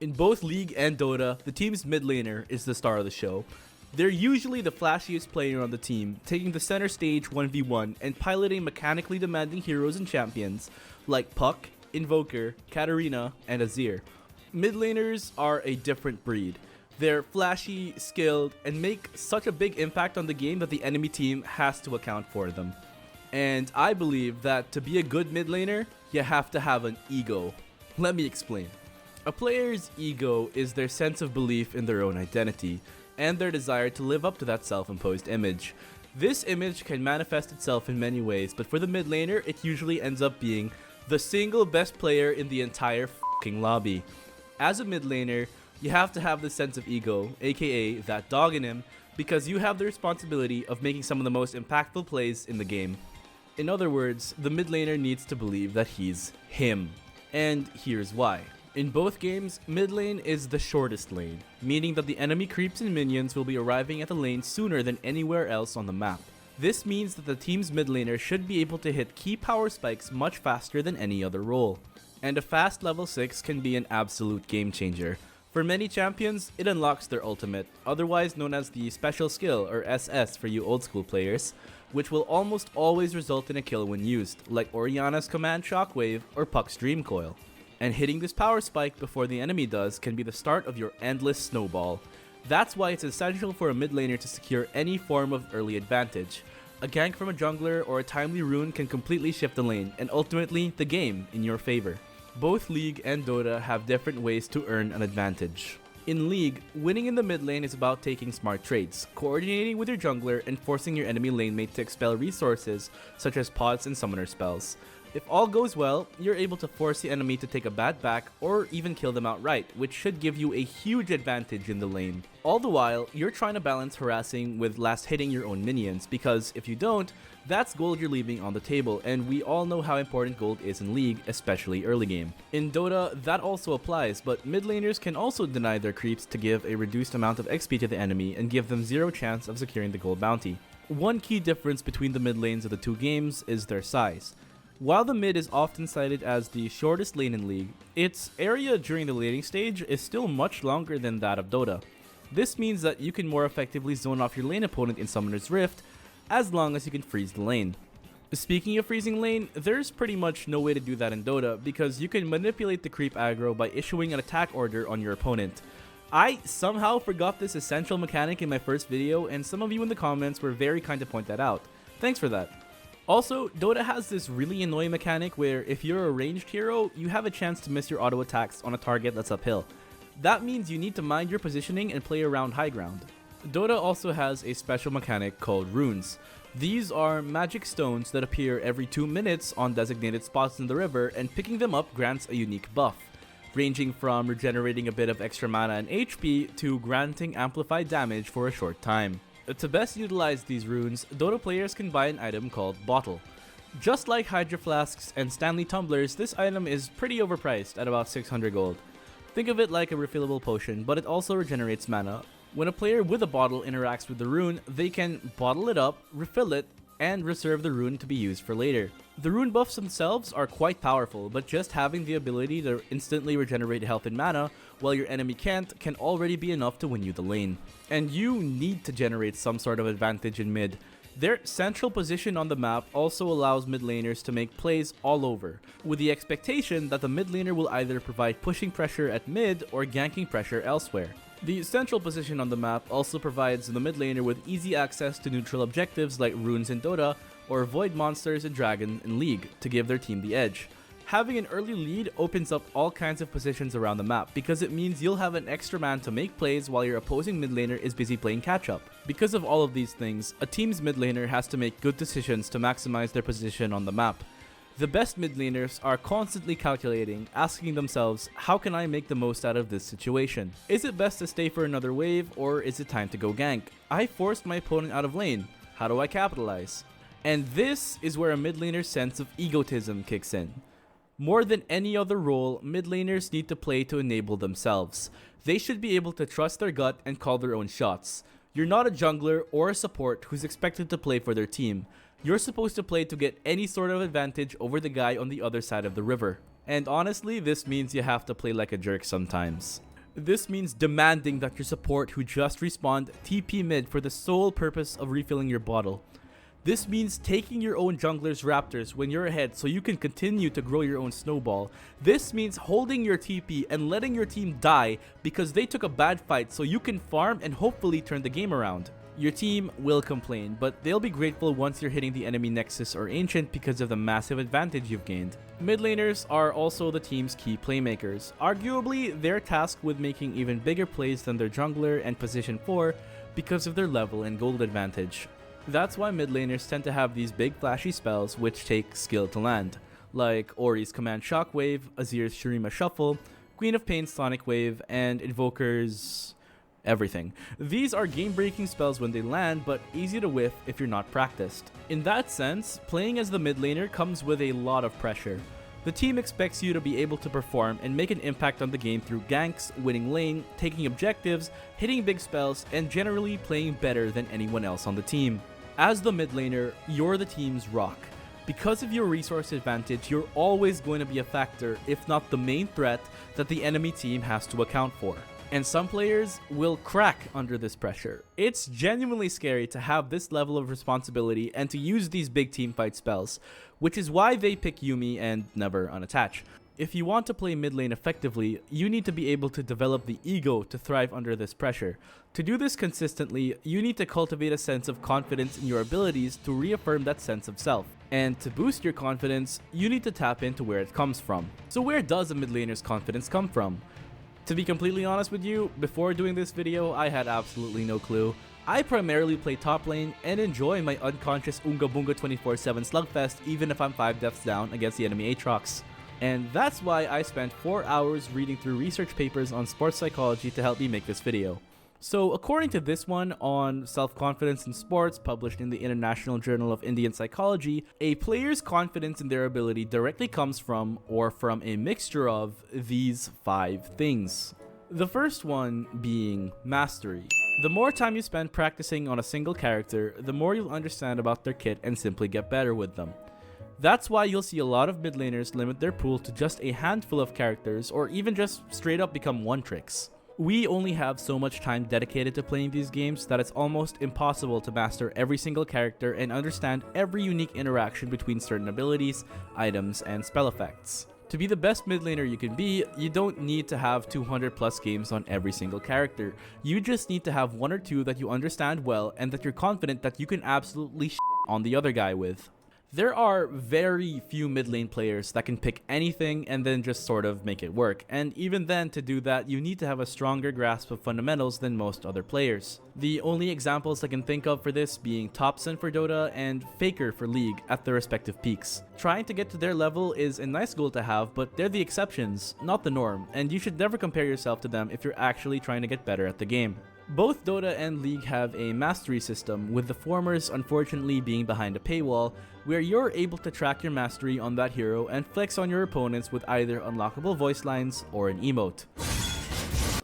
In both League and Dota, the team's mid laner is the star of the show. They're usually the flashiest player on the team, taking the center stage 1v1 and piloting mechanically demanding heroes and champions like Puck, Invoker, Katarina, and Azir. Mid laners are a different breed. They're flashy, skilled, and make such a big impact on the game that the enemy team has to account for them. And I believe that to be a good mid laner, you have to have an ego. Let me explain. A player's ego is their sense of belief in their own identity, and their desire to live up to that self-imposed image. This image can manifest itself in many ways, but for the mid laner, it usually ends up being the single best player in the entire f***ing lobby. As a mid laner, you have to have this sense of ego, aka that dog in him, because you have the responsibility of making some of the most impactful plays in the game. In other words, the mid laner needs to believe that he's him. And here's why. In both games, mid lane is the shortest lane, meaning that the enemy creeps and minions will be arriving at the lane sooner than anywhere else on the map. This means that the team's mid laner should be able to hit key power spikes much faster than any other role. And a fast level 6 can be an absolute game changer. For many champions, it unlocks their ultimate, otherwise known as the special skill or SS for you old school players, which will almost always result in a kill when used, like Orianna's command shockwave or Puck's dream coil. And hitting this power spike before the enemy does can be the start of your endless snowball. That's why it's essential for a mid laner to secure any form of early advantage. A gank from a jungler or a timely rune can completely shift the lane, and ultimately the game in your favor. Both League and Dota have different ways to earn an advantage. In League, winning in the mid lane is about taking smart trades, coordinating with your jungler, and forcing your enemy lane mate to expel resources such as pods and summoner spells. If all goes well, you're able to force the enemy to take a bad back or even kill them outright, which should give you a huge advantage in the lane. All the while, you're trying to balance harassing with last hitting your own minions, because if you don't, that's gold you're leaving on the table, and we all know how important gold is in League, especially early game. In Dota, that also applies, but mid laners can also deny their creeps to give a reduced amount of XP to the enemy and give them zero chance of securing the gold bounty. One key difference between the mid lanes of the two games is their size. While the mid is often cited as the shortest lane in League, its area during the laning stage is still much longer than that of Dota. This means that you can more effectively zone off your lane opponent in Summoner's Rift, as long as you can freeze the lane. Speaking of freezing lane, there's pretty much no way to do that in Dota, because you can manipulate the creep aggro by issuing an attack order on your opponent. I somehow forgot this essential mechanic in my first video, and some of you in the comments were very kind to point that out. Thanks for that. Also, Dota has this really annoying mechanic where if you're a ranged hero, you have a chance to miss your auto attacks on a target that's uphill. That means you need to mind your positioning and play around high ground. Dota also has a special mechanic called runes. These are magic stones that appear every 2 minutes on designated spots in the river, and picking them up grants a unique buff, ranging from regenerating a bit of extra mana and HP to granting amplified damage for a short time. To best utilize these runes, Dota players can buy an item called Bottle. Just like Hydro Flasks and Stanley Tumblers, this item is pretty overpriced at about 600 gold. Think of it like a refillable potion, but it also regenerates mana. When a player with a bottle interacts with the rune, they can bottle it up, refill it, and reserve the rune to be used for later. The rune buffs themselves are quite powerful, but just having the ability to instantly regenerate health and mana while your enemy can't can already be enough to win you the lane. And you need to generate some sort of advantage in mid. Their central position on the map also allows mid laners to make plays all over, with the expectation that the mid laner will either provide pushing pressure at mid or ganking pressure elsewhere. The central position on the map also provides the mid laner with easy access to neutral objectives like runes in Dota or void monsters and dragon in League to give their team the edge. Having an early lead opens up all kinds of positions around the map, because it means you'll have an extra man to make plays while your opposing mid laner is busy playing catch up. Because of all of these things, a team's mid laner has to make good decisions to maximize their position on the map. The best mid laners are constantly calculating, asking themselves, how can I make the most out of this situation? Is it best to stay for another wave, or is it time to go gank? I forced my opponent out of lane. How do I capitalize? And this is where a mid laner's sense of egotism kicks in. More than any other role, mid laners need to play to enable themselves. They should be able to trust their gut and call their own shots. You're not a jungler or a support who's expected to play for their team. You're supposed to play to get any sort of advantage over the guy on the other side of the river. And honestly, this means you have to play like a jerk sometimes. This means demanding that your support who just respawned TP mid for the sole purpose of refilling your bottle. This means taking your own jungler's raptors when you're ahead so you can continue to grow your own snowball. This means holding your TP and letting your team die because they took a bad fight so you can farm and hopefully turn the game around. Your team will complain, but they'll be grateful once you're hitting the enemy Nexus or Ancient because of the massive advantage you've gained. Mid laners are also the team's key playmakers. Arguably, they're tasked with making even bigger plays than their jungler and position 4 because of their level and gold advantage. That's why mid laners tend to have these big flashy spells which take skill to land, like Ori's Command Shockwave, Azir's Shurima Shuffle, Queen of Pain's Sonic Wave, and Invoker's everything. These are game-breaking spells when they land, but easy to whiff if you're not practiced. In that sense, playing as the mid laner comes with a lot of pressure. The team expects you to be able to perform and make an impact on the game through ganks, winning lane, taking objectives, hitting big spells, and generally playing better than anyone else on the team. As the mid laner, you're the team's rock. Because of your resource advantage, you're always going to be a factor, if not the main threat, that the enemy team has to account for. And some players will crack under this pressure. It's genuinely scary to have this level of responsibility and to use these big teamfight spells, which is why they pick Yuumi and never unattach. If you want to play mid lane effectively, you need to be able to develop the ego to thrive under this pressure. To do this consistently, you need to cultivate a sense of confidence in your abilities to reaffirm that sense of self. And to boost your confidence, you need to tap into where it comes from. So where does a mid laner's confidence come from? To be completely honest with you, before doing this video, I had absolutely no clue. I primarily play top lane and enjoy my unconscious Unga Bunga 24/7 slugfest even if I'm 5 deaths down against the enemy Aatrox. And that's why I spent 4 hours reading through research papers on sports psychology to help me make this video. So according to this one on self-confidence in sports published in the International Journal of Indian Psychology, a player's confidence in their ability directly comes from or from a mixture of these 5 things. The first one being mastery. The more time you spend practicing on a single character, the more you'll understand about their kit and simply get better with them. That's why you'll see a lot of mid laners limit their pool to just a handful of characters or even just straight up become one-tricks. We only have so much time dedicated to playing these games that it's almost impossible to master every single character and understand every unique interaction between certain abilities, items, and spell effects. To be the best mid laner you can be, you don't need to have 200 plus games on every single character. You just need to have 1 or 2 that you understand well and that you're confident that you can absolutely on the other guy with. There are very few mid lane players that can pick anything and then just sort of make it work, and even then to do that you need to have a stronger grasp of fundamentals than most other players. The only examples I can think of for this being Topson for Dota and Faker for League at their respective peaks. Trying to get to their level is a nice goal to have, but they're the exceptions, not the norm, and you should never compare yourself to them if you're actually trying to get better at the game. Both Dota and League have a mastery system, with the formers unfortunately being behind a paywall, where you're able to track your mastery on that hero and flex on your opponents with either unlockable voice lines or an emote.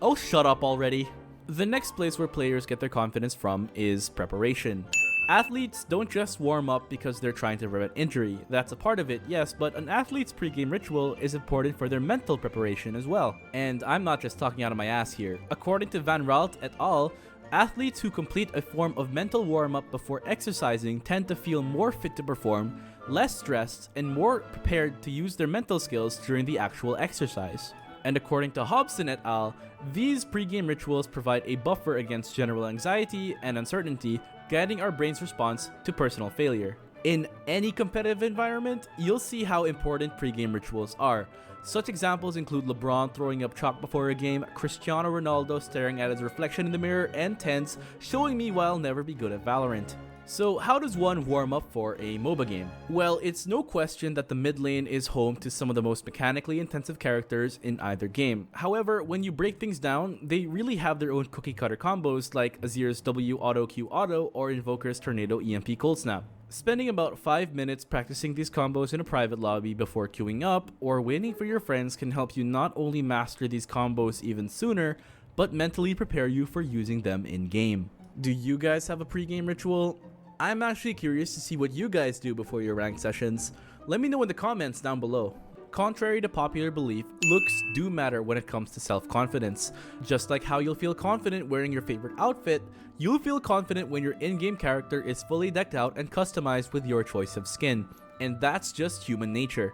Oh, shut up already! The next place where players get their confidence from is preparation. Athletes don't just warm up because they're trying to prevent injury. That's a part of it, yes, but an athlete's pregame ritual is important for their mental preparation as well. And I'm not just talking out of my ass here. According to Van Ralt et al., athletes who complete a form of mental warm-up before exercising tend to feel more fit to perform, less stressed, and more prepared to use their mental skills during the actual exercise. And according to Hobson et al., these pregame rituals provide a buffer against general anxiety and uncertainty, guiding our brain's response to personal failure. In any competitive environment, you'll see how important pregame rituals are. Such examples include LeBron throwing up chalk before a game, Cristiano Ronaldo staring at his reflection in the mirror, and Tens showing me why I'll never be good at Valorant. So how does one warm up for a MOBA game? Well, it's no question that the mid lane is home to some of the most mechanically intensive characters in either game. However, when you break things down, they really have their own cookie cutter combos like Azir's W Auto Q Auto or Invoker's Tornado EMP Cold Snap. Spending about 5 minutes practicing these combos in a private lobby before queuing up or waiting for your friends can help you not only master these combos even sooner, but mentally prepare you for using them in game. Do you guys have a pregame ritual? I'm actually curious to see what you guys do before your ranked sessions. Let me know in the comments down below. contrary to popular belief, looks do matter when it comes to self-confidence. Just like how you'll feel confident wearing your favorite outfit, you'll feel confident when your in-game character is fully decked out and customized with your choice of skin. And that's just human nature.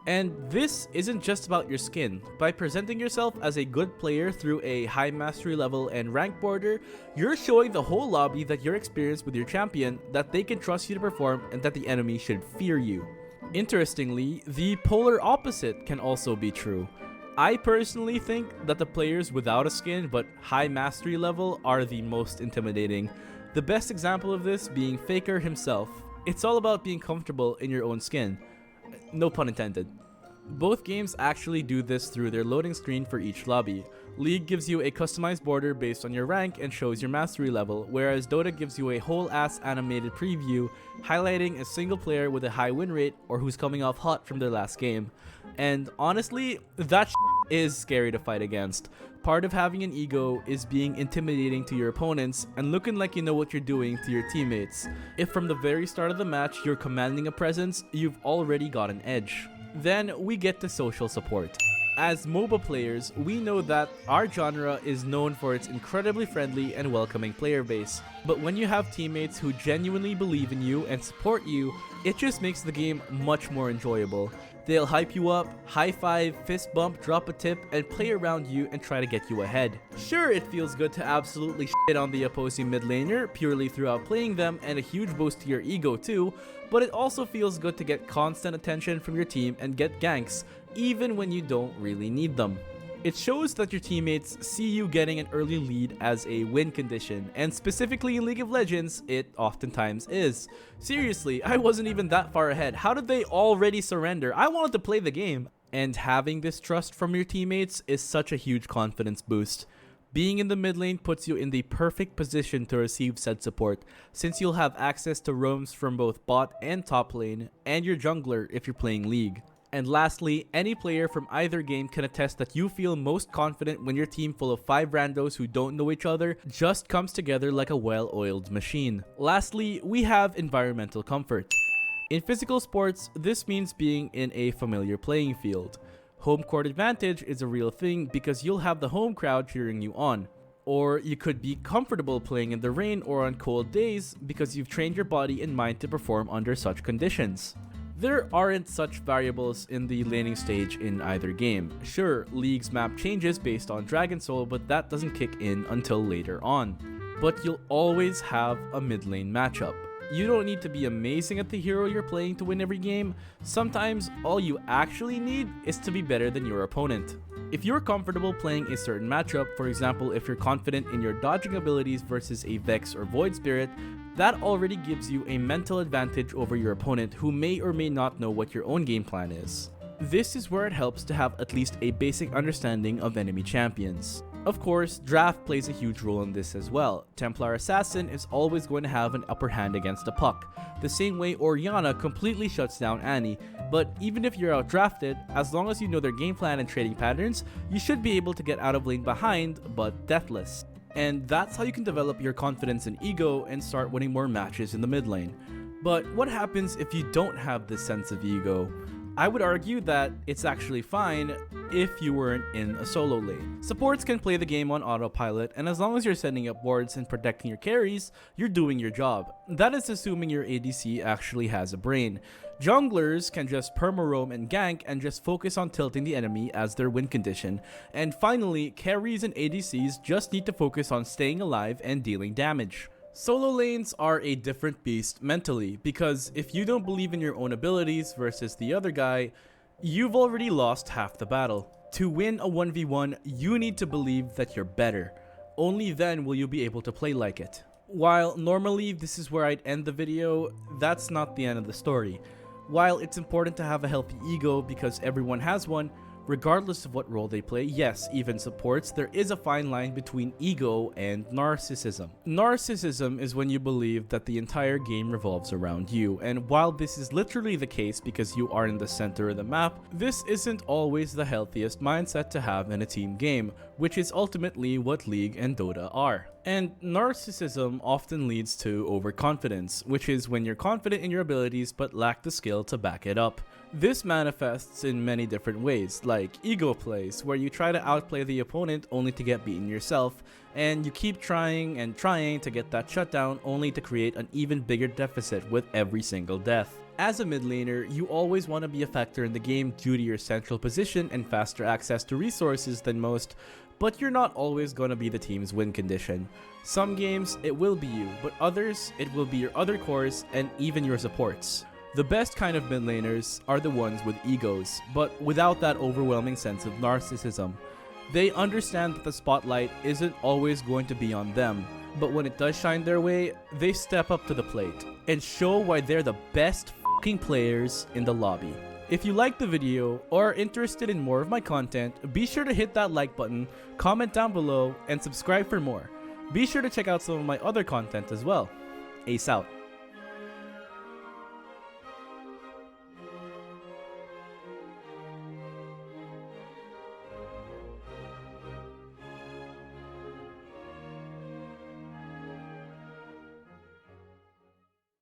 And this isn't just about your skin. By presenting yourself as a good player through a high mastery level and rank border, you're showing the whole lobby that you're experienced with your champion, that they can trust you to perform, and that the enemy should fear you. Interestingly, the polar opposite can also be true. I personally think that the players without a skin but high mastery level are the most intimidating. The best example of this being Faker himself. It's all about being comfortable in your own skin. No pun intended. Both games actually do this through their loading screen for each lobby. League gives you a customized border based on your rank and shows your mastery level, whereas Dota gives you a whole ass animated preview highlighting a single player with a high win rate or who's coming off hot from their last game. And honestly, that is scary to fight against. Part of having an ego is being intimidating to your opponents and looking like you know what you're doing to your teammates. If from the very start of the match you're commanding a presence, you've already got an edge. Then we get to social support. As MOBA players, we know that our genre is known for its incredibly friendly and welcoming player base. But when you have teammates who genuinely believe in you and support you, it just makes the game much more enjoyable. They'll hype you up, high five, fist bump, drop a tip, and play around you and try to get you ahead. Sure, it feels good to absolutely shit on the opposing mid laner purely through outplaying them and a huge boost to your ego too, but it also feels good to get constant attention from your team and get ganks, even when you don't really need them. It shows that your teammates see you getting an early lead as a win condition, and specifically in League of Legends, it oftentimes is. Seriously, I wasn't even that far ahead. How did they already surrender? I wanted to play the game. And having this trust from your teammates is such a huge confidence boost. Being in the mid lane puts you in the perfect position to receive said support, since you'll have access to roams from both bot and top lane, and your jungler if you're playing League. And lastly, any player from either game can attest that you feel most confident when your team full of 5 randos who don't know each other just comes together like a well-oiled machine. Lastly, we have environmental comfort. In physical sports, this means being in a familiar playing field. Home court advantage is a real thing because you'll have the home crowd cheering you on. Or you could be comfortable playing in the rain or on cold days because you've trained your body and mind to perform under such conditions. There aren't such variables in the laning stage in either game. Sure, League's map changes based on Dragon Soul, but that doesn't kick in until later on. But you'll always have a mid lane matchup. You don't need to be amazing at the hero you're playing to win every game. Sometimes all you actually need is to be better than your opponent. If you're comfortable playing a certain matchup, for example if you're confident in your dodging abilities versus a Vex or Void Spirit, that already gives you a mental advantage over your opponent who may or may not know what your own game plan is. This is where it helps to have at least a basic understanding of enemy champions. Of course, draft plays a huge role in this as well. Templar Assassin is always going to have an upper hand against a puck, the same way Orianna completely shuts down Annie, but even if you're outdrafted, as long as you know their game plan and trading patterns, you should be able to get out of lane behind, but deathless. And that's how you can develop your confidence and ego and start winning more matches in the mid lane. But what happens if you don't have this sense of ego? I would argue that it's actually fine if you weren't in a solo lane. Supports can play the game on autopilot, and as long as you're setting up wards and protecting your carries, you're doing your job. That is assuming your ADC actually has a brain. Junglers can just perma-roam and gank and just focus on tilting the enemy as their win condition. And finally, carries and ADCs just need to focus on staying alive and dealing damage. Solo lanes are a different beast mentally, because if you don't believe in your own abilities versus the other guy, you've already lost half the battle. To win a 1v1, you need to believe that you're better. Only then will you be able to play like it. While normally this is where I'd end the video, that's not the end of the story. While it's important to have a healthy ego because everyone has one, regardless of what role they play, yes, even supports, there is a fine line between ego and narcissism. Narcissism is when you believe that the entire game revolves around you, and while this is literally the case because you are in the center of the map, this isn't always the healthiest mindset to have in a team game, which is ultimately what League and Dota are. And narcissism often leads to overconfidence, which is when you're confident in your abilities but lack the skill to back it up. This manifests in many different ways, like ego plays, where you try to outplay the opponent only to get beaten yourself, and you keep trying and trying to get that shutdown only to create an even bigger deficit with every single death. As a mid laner, you always want to be a factor in the game due to your central position and faster access to resources than most, but you're not always going to be the team's win condition. Some games, it will be you, but others, it will be your other cores and even your supports. The best kind of mid laners are the ones with egos, but without that overwhelming sense of narcissism. They understand that the spotlight isn't always going to be on them, but when it does shine their way, they step up to the plate and show why they're the best f***ing players in the lobby. If you liked the video or are interested in more of my content, be sure to hit that like button, comment down below, and subscribe for more. Be sure to check out some of my other content as well. Ace out.